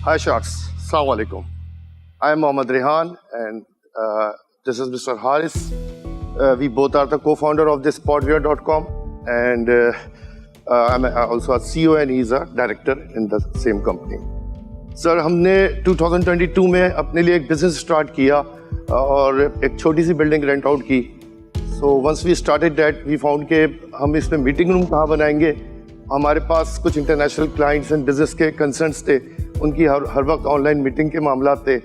Hi Sharks, Assalamu alaikum. I am Mohammad Rehan and this is Mr. Haris. We both are the co-founder of this podwear.com and I'm also a CEO and he's a director in the same company. Sir हमने 2022 में अपने लिए एक business start किया और एक छोटी सी building rent out की. So once we started that we found के हम इसमें मीटिंग रूम कहाँ बनाएंगे. हमारे पास कुछ इंटरनेशनल क्लाइंट्स एंड बिजनेस के कंसर्न्स थे, उनकी हर वक्त ऑनलाइन मीटिंग के मामला थे.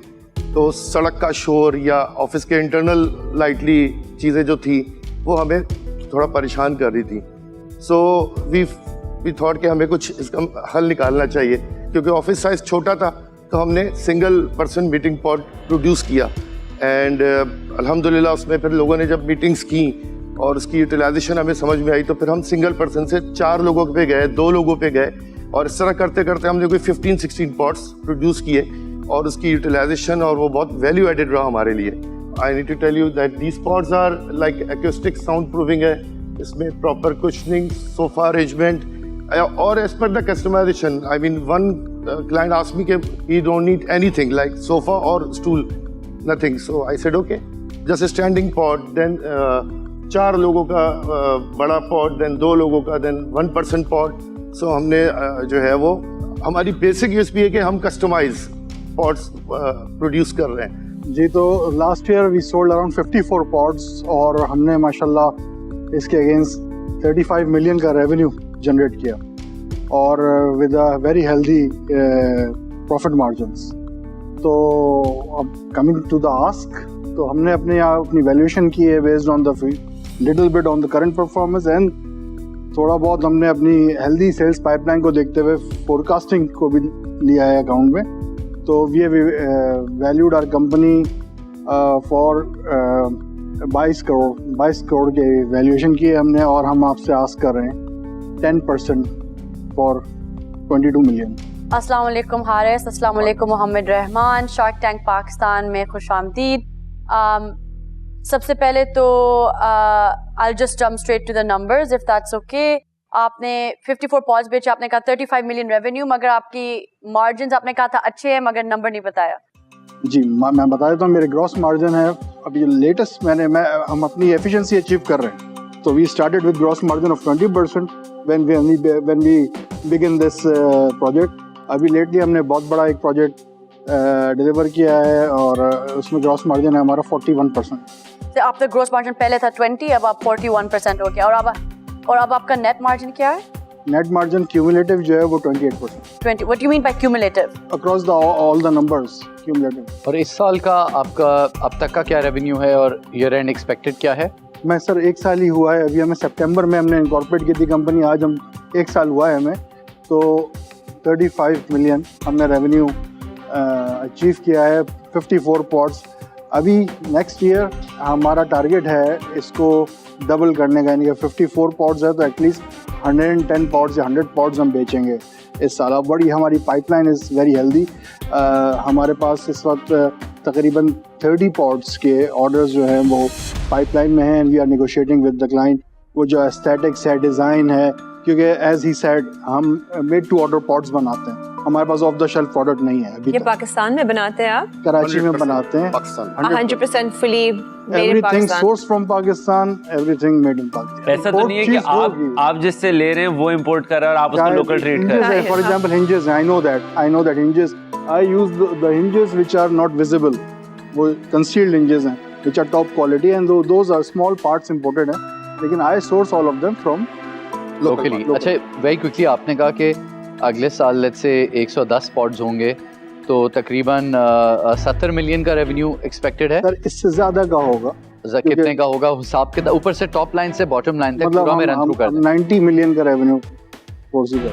तो सड़क का शोर या ऑफिस के इंटरनल लाइटली चीज़ें जो थी वो हमें थोड़ा परेशान कर रही थी. सो वी थॉट कि हमें कुछ इसका हल निकालना चाहिए. क्योंकि ऑफिस साइज़ छोटा था तो हमने single person meeting pod produce किया एंड अल्हम्दुलिल्लाह उसमें फिर लोगों ने जब मीटिंग्स की और उसकी यूटिलाइजेशन हमें समझ में आई तो फिर हम सिंगल पर्सन से 4 लोगों पे गए, 2 लोगों पे गए और इस तरह करते करते हमने कोई 15-16 पॉड्स प्रोड्यूस किए और उसकी यूटिलाइजेशन और वो बहुत वैल्यू एडेड रहा हमारे लिए. I need to tell you that these pods are like acoustic sound proofing है, इसमें प्रॉपर कुशनिंग, सोफा अरेंजमेंट और as per the customization. I mean one client asked me that he don't need anything like sofa or stool, nothing. So I said okay, just a standing pod, then 4 लोगों का बड़ा pod, then 2 लोगों का, then 1 person pod. So हमने जो है वो हमारी बेसिक यूएसपी है कि हम कस्टमाइज pods प्रोड्यूस कर रहे हैं. जी तो last year we sold around 54 pods और हमने माशाल्लाह इसके अगेंस्ट 35 मिलियन का रेवेन्यू जनरेट किया और with a very healthy profit margins. तो अब कमिंग टू द आस्क, तो हमने अपनी वैल्यूएशन की है based on the little bit on the current performance and थोड़ा बहुत हमने अपनी हेल्दी सेल्स पाइपलाइन को देखते हुए फोरकास्टिंग को भी लिया है अकाउंट में. तो we have valued our company for 22 crore के वैल्यूएशन की है हमने और हम आपसे आस्क कर रहे हैं 10% फॉर 22 मिलियन. अस्सलाम वालेकुम हारिस, अस्सलाम वालेकुम मोहम्मद रहमान. शार्क टैंक पाकिस्तान में खुशामदीद. सबसे पहले तो I'll just jump straight to the numbers if that's okay. आपने 54 पॉड्स बेचे, आपने कहा 35 मिलियन रेवेन्यू, मगर आपकी मार्जिन्स आपने कहा था अच्छे हैं मगर नंबर नहीं बताया. जी मैं बता देता हूँ. मेरे ग्रॉस मार्जिन है अभी लेटेस्ट हम अपनी एफिशिएंसी अचीव कर रहे हैं. तो we started with gross margin of 20% when we begin this project. अभी लेटली हमने बहुत बड़ा एक प्रोजेक्ट डिलीवर किया है और उसमें ग्रॉस मार्जिन है हमारा 41%. तो आपका ग्रॉस मार्जिन पहले था 20, अब आप 41% हो गया. और अब आपका नेट मार्जिन क्या है? नेट मार्जिन क्यूमुलेटिव जो है वो 28%. 20. What do you mean by cumulative? Across all the numbers cumulative. और इस साल का आपका अब तक का क्या रेवेन्यू है और ईयर एंड एक्सपेक्टेड क्या है? मैं सर 1 साल ही हुआ है. अभी हमें सितंबर में हमने इनकॉर्पोरेट की थी कंपनी. आज हम 1 साल हुआ है हमें. तो 35 मिलियन हमने रेवेन्यू अचीव किया है. 54 पॉड्स. अभी नेक्स्ट ईयर हमारा टारगेट है इसको डबल करने का. यानी कि 54 पॉड्स है तो एटलीस्ट 110 पॉड्स या 100 पॉड्स हम बेचेंगे इस साल. अब बड़ी हमारी पाइपलाइन इज़ वेरी हेल्दी. हमारे पास इस वक्त तकरीबन 30 पॉड्स के ऑर्डर्स जो हैं वो पाइपलाइन में हैं. We are negotiating with the client. वो जो एस्थेटिक्स है, डिज़ाइन है, क्योंकि एज ही सेड हम मेड टू ऑर्डर पॉड्स बनाते हैं. हमारे पास ऑफ द शेल्फ प्रोडक्ट नहीं है अभी. ये पाकिस्तान में बनाते हैं आप? कराची में बनाते हैं. 100% fully everything source from Pakistan, everything made in Pakistan. ऐसा तो नहीं है कि आप जिससे ले रहे हैं वो इंपोर्ट कर रहे हैं और आप उसको लोकल ट्रीट कर रहे हैं. For example hinges, I know that hinges, I use the hinges which are not visible. वो कंसील्ड हिंजेस हैं which are top quality and those are small parts imported हैं, लेकिन I source all of them from locally. अच्छा, very quickly आपने कहा कि अगले साल लेट्स से 110 पॉड्स होंगे तो तकरीबन 70 मिलियन का रेवेन्यू एक्सपेक्टेड है. सर इससे ज़्यादा का होगा. कितने का होगा हिसाब के ऊपर से टॉप लाइन से बॉटम लाइन तक पूरा में रन थ्रू कर दें. 90 मिलियन का रेवेन्यू पॉसिबल.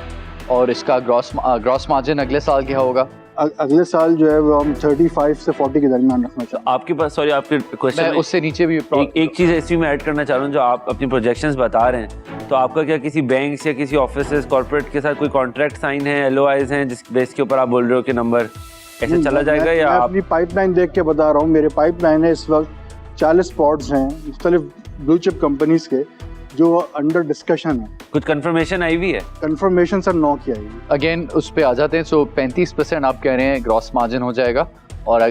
और इसका ग्रॉस मार्जिन अगले साल क्या होगा? अगले साल जो है वो हम 35 से 40 के दरमियान रखना चाहते हैं. आपके पास सॉरी आपके क्वेश्चन में उससे नीचे भी एक चीज़ इसी में ऐड करना चाह रहा हूँ. जो आप अपनी प्रोजेक्शंस बता रहे हैं तो आपका क्या किसी बैंक या किसी ऑफिस कॉर्पोरेट के साथ कोई कॉन्ट्रैक्ट साइन है, LOIs हैं जिस बेस के ऊपर आप बोल रहे हो कि नंबर ऐसे चला जाएगा? या आप अपनी पाइपलाइन देख के बता रहा हूँ. मेरे पाइपलाइन है इस वक्त 40 पॉड्स हैं मुख्तलिफ ब्लू चिप कंपनीज के जो अंडर डिस्कशन है। कुछ कंफर्मेशन आई हुई है? कंफर्मेशन सर 9 की आई है। अगेन उस पे आ जाते हैं। सो 35% आप कह रहे हैं ग्रॉस मार्जिन हो जाएगा, और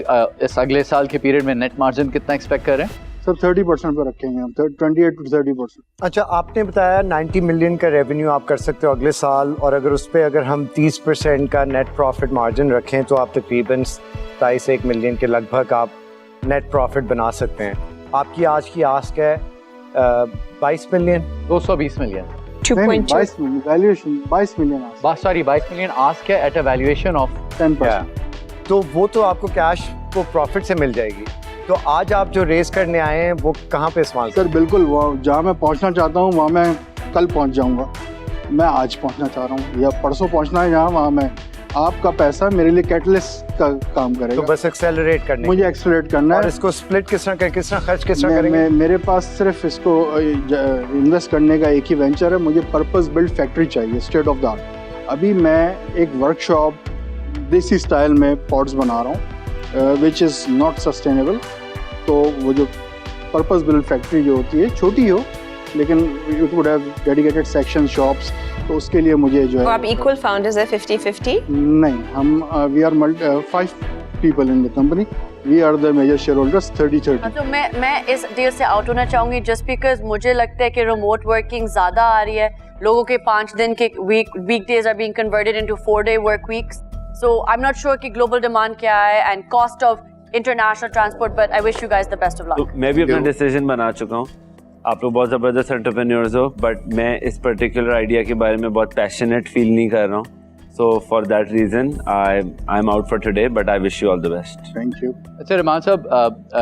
इस अगले साल के पीरियड में नेट मार्जिन कितना एक्सपेक्ट कर रहे हैं? सर 30% पर रखेंगे हम, 28 to 30%। अच्छा, आपने बताया 90 मिलियन का रेवेन्यू आप कर सकते हो अगले साल, और अगर उस पर अगर हम 30% का नेट प्रॉफिट मार्जिन रखें तो आप तकरीबन 27-1 मिलियन के लगभग आप नेट प्रॉफिट बना सकते हैं। आपकी आज की आस्क है 22 million, 220 million. 2.2 22 million valuation, 22 million sorry 22 million ask है एट अ वैल्यूएशन ऑफ 10%। तो वो तो आपको कैश को प्रॉफिट से मिल जाएगी। तो आज आप जो रेस करने आए हैं वो कहाँ पे इस्तेमाल सर बिल्कुल, वो जहाँ मैं पहुँचना चाहता हूँ वहाँ मैं कल पहुँच जाऊँगा। मैं आज पहुँचना चाह रहा हूँ या परसों पहुँचना है जहाँ, वहाँ मैं आपका पैसा मेरे लिए कैटलिस्ट का काम तो करेगा। बस एक्सेलरेट करने मुझे एक्सेलरेट करना और है। इसको स्प्लिट किस तरह खर्च किस तरह करेंगे? मेरे पास सिर्फ इसको इन्वेस्ट करने का एक ही वेंचर है। मुझे पर्पस बिल्ड फैक्ट्री चाहिए, स्टेट ऑफ द आर्ट। अभी मैं एक वर्कशॉप देसी स्टाइल में पॉट्स बना रहा हूँ, विच इज़ नॉट सस्टेनेबल। तो वो जो पर्पस बिल्ड फैक्ट्री जो होती है, छोटी हो लेकिन it would have dedicated section shops, तो उसके लिए मुझे जो है। तो आप इक्वल फाउंडर्स है 50-50? नहीं, हम we are 5 people in the company. We are the major shareholders, 30-30. तो मैं इस डील से आउट होना चाहूंगी जस्ट बिकॉज मुझे लगता है कि रिमोट वर्किंग ज़्यादा आ रही है। लोगों के 5 दिन के weekdays are being converted into 4-day work weeks. So I am not sure कि ग्लोबल डिमांड क्या है and cost of international transport, but I wish you guys the best of तो लक। मैं भी अपना डिसीजन बना चुका हूँ। आप लोग बहुत ज़बरदस्त एंटरप्रेन्योर्स हो, बट मैं इस पर्टिकुलर आइडिया के बारे में बहुत पैशनेट फील नहीं कर रहा हूँ। So for that reason, I'm out for today, but I wish you all the best. Thank you. अच्छा रहमान साहब,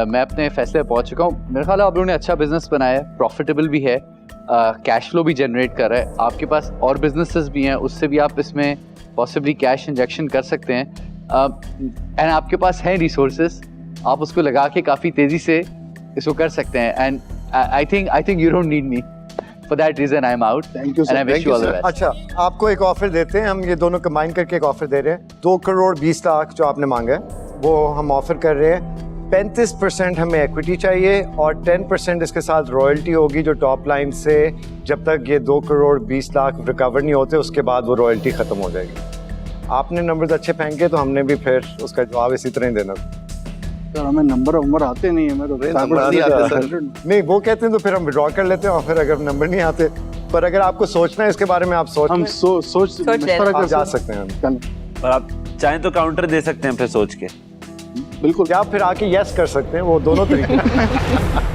मैं अपने फैसले पे पहुंच चुका हूँ। मेरे ख्याल है आप लोगों ने अच्छा बिजनेस बनाया है, प्रॉफिटेबल भी है, कैश फ्लो भी जनरेट कर रहा है। आपके पास और बिजनेसेस भी हैं, उससे भी आप इसमें पॉसिबली कैश इंजेक्शन कर सकते हैं, एंड आपके पास हैं रिसोर्सेज, आप उसको लगा के काफ़ी तेज़ी से इसको कर सकते हैं। And I think you don't need me. For that reason, I'm out. Thank you, sir. And I wish you all the best. अच्छा, आपको एक ऑफर देते हैं, हम ये दोनों कंबाइन करके एक ऑफर दे रहे हैं। 2 करोड़ 20 लाख जो आपने मांगा है वो हम ऑफर कर रहे हैं। 35% हमें इक्विटी चाहिए और 10% इसके साथ रॉयल्टी होगी जो टॉप लाइन से, जब तक ये 2 करोड़ 20 लाख रिकवर नहीं होते उसके बाद वो रॉयल्टी खत्म हो जाएगी। आपने नंबर्स अच्छे फेंके तो हमने भी फिर उसका जवाब इसी तरह ही देना। सर हमें नंबर आते नहीं है, मैं तो नंबर नहीं आते सर। नहीं, वो कहते हैं तो फिर हम विड्रॉ कर लेते हैं, और फिर अगर नंबर नहीं आते, पर अगर आपको सोचना है इसके बारे में आप सोच हम लें। सोच लें। आप जा सकते हैं। और आप चाहें तो काउंटर दे सकते हैं फिर सोच के। बिल्कुल। या फिर आके यस कर सकते हैं, वो दोनों तरीके।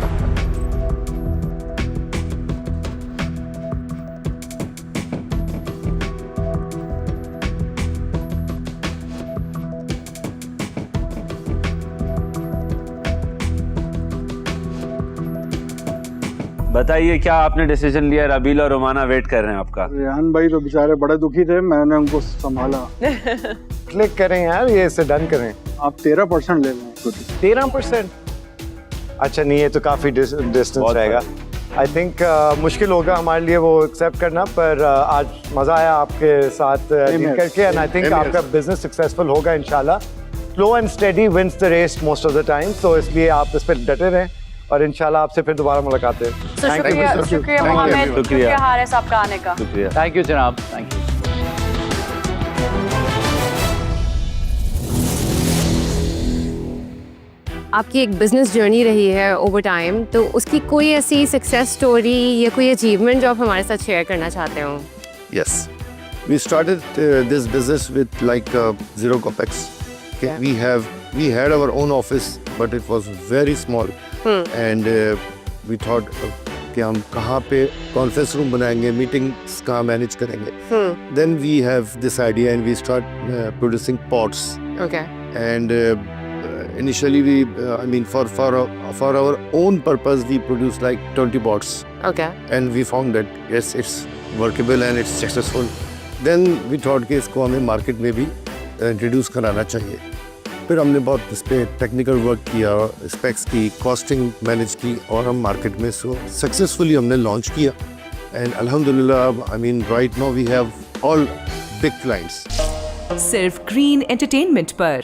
बताइए क्या आपने डिसीजन लिया? रबील और रोमाना वेट कर रहे हैं आपका। रेहान भाई तो बेचारे बड़े दुखी थे, मैंने उनको संभाला। क्लिक करें यार, ये इसे डन करें। आप 13% ले लें। 13%? अच्छा नहीं, ये तो काफी डिस्टेंस रहेगा। आई थिंक मुश्किल होगा हमारे लिए वो एक्सेप्ट करना, पर आज मजा आया आपके साथ डील करके, एंड आई थिंक आपका बिजनेस सक्सेसफुल होगा इंशाल्लाह। Slow and steady wins the race most of the time, तो इसलिए आप इस पर डटे रहें और इंशाल्लाह आपसे फिर दोबारा मुलाकात है। शुक्रिया मोहम्मद, शुक्रिया हारिस आपका आने का। शुक्रिया। थैंक यू जनाब, थैंक यू। आपकी एक बिजनेस जर्नी रही है ओवर टाइम, तो उसकी कोई ऐसी सक्सेस स्टोरी या कोई अचीवमेंट जो आप हमारे साथ शेयर करना चाहते हो? Yes, we started this business with like 0 capex. Okay, we had our own office, but it was very small, and we thought कि हम कहाँ पे कॉन्फ्रेंस रूम बनाएंगे, मीटिंग्स कहाँ मैनेज करेंगे. Then we have this idea and we start producing pots. Okay. And initially we, I mean, for our own purpose, we produced like 20 pots. Okay. And we found that yes, it's workable and it's successful. Then we thought कि इसको हमें market में भी introduce कराना चाहिए. फिर हमने बहुत इस पर टेक्निकल वर्क किया, स्पेक्स की, कॉस्टिंग मैनेज की, और हम मार्केट में इसको सक्सेसफुली हमने लॉन्च किया. एंड अल्हम्दुलिल्लाह, I mean right now we have all big clients. सिर्फ ग्रीन एंटरटेनमेंट पर